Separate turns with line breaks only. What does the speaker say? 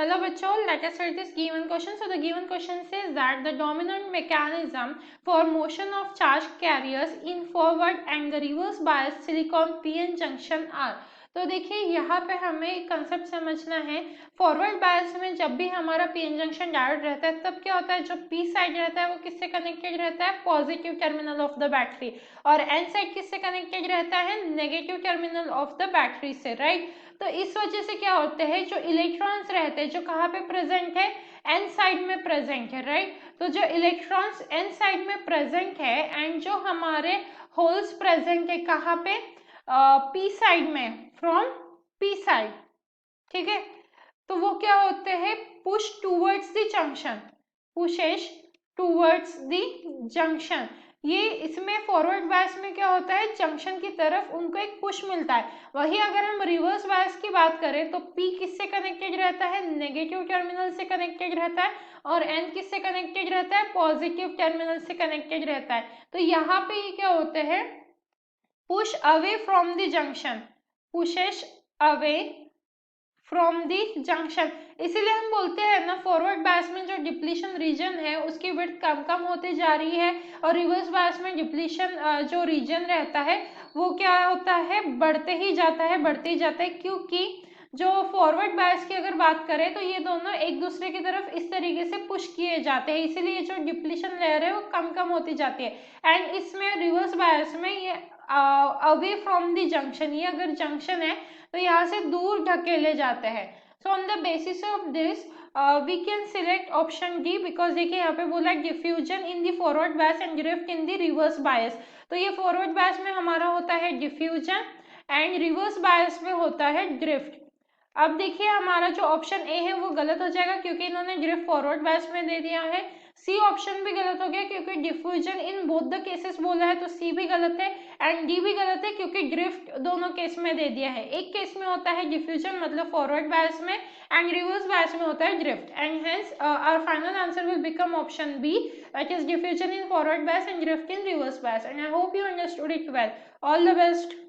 Hello bachcho, let us read this given question. So the given question says that the dominant mechanism for motion of charge carriers in forward and the reverse bias silicon PN junction are. तो देखिए यहाँ पे हमें एक concept समझना है। Forward bias में जब भी हमारा पीएन जंक्शन डायोड रहता है तब क्या होता है, जो पी साइड रहता है वो किससे कनेक्टेड रहता है, positive terminal of the battery, और एन साइड किससे कनेक्टेड रहता है, negative terminal of the battery से, राइट। तो इस वजह से क्या होते हैं, जो इलेक्ट्रॉन्स रहते हैं जो कहाँ पे प्रेजेंट है, एन साइड में प्रेजेंट है, राइट। तो जो इलेक्ट्रॉन्स एन साइड में प्रेजेंट है एंड जो हमारे होल्स प्रेजेंट है कहाँ पे, पी साइड में, फ्रॉम पी साइड, ठीक है। तो वो क्या होते हैं, push towards the junction, pushes towards the junction. ये इसमें फॉरवर्ड बायस में क्या होता है, जंक्शन की तरफ उनको एक पुश मिलता है। वही अगर हम रिवर्स बायस की बात करें तो P किससे कनेक्टेड रहता है, नेगेटिव टर्मिनल से कनेक्टेड रहता है, और N किससे कनेक्टेड रहता है, पॉजिटिव टर्मिनल से कनेक्टेड रहता है। तो यहाँ पे ये क्या होते हैं, push away from the junction, pushes away from the junction. इसीलिए हम बोलते हैं ना, फॉरवर्ड बायस में जो डिप्लीशन रीजन है उसकी विड्थ कम कम होती जा रही है, और रिवर्स बायस में डिप्लीशन जो रीजन रहता है वो क्या होता है, बढ़ते ही जाता है, बढ़ते ही जाता है। क्योंकि जो फॉरवर्ड बायस की अगर बात करें तो ये दोनों एक दूसरे की तरफ इस तरीके से पुश किए जाते हैं, इसीलिए जो डिप्लीशन लेयर है वो कम कम होती जाती है। एंड इसमें रिवर्स बायस में ये अवे फ्रॉम द जंक्शन, ये अगर जंक्शन है तो यहाँ से दूर ढकेले जाते हैं। So on the basis of this we can select option D, because देखिए यहाँ पे बोला diffusion in the forward bias and drift in the reverse bias. तो ये फॉरवर्ड बायस में हमारा होता है डिफ्यूजन एंड रिवर्स बायस में होता है ड्रिफ्ट। अब देखिए हमारा जो ऑप्शन ए है वो गलत हो जाएगा क्योंकि इन्होंने ड्रिफ्ट फॉरवर्ड बायस में दे दिया है। सी ऑप्शन भी गलत हो गया क्योंकि diffusion in both the cases बोला है, तो सी भी गलत है एंड डी भी गलत है क्योंकि ड्रिफ्ट दोनों केस में दे दिया है। एक केस में होता है डिफ्यूजन मतलब फॉरवर्ड बायस में, एंड रिवर्स बायस में होता है drift, and hence our final answer will become option B, that is diffusion in forward bias and drift in reverse bias. And I hope you understood it well. All the best.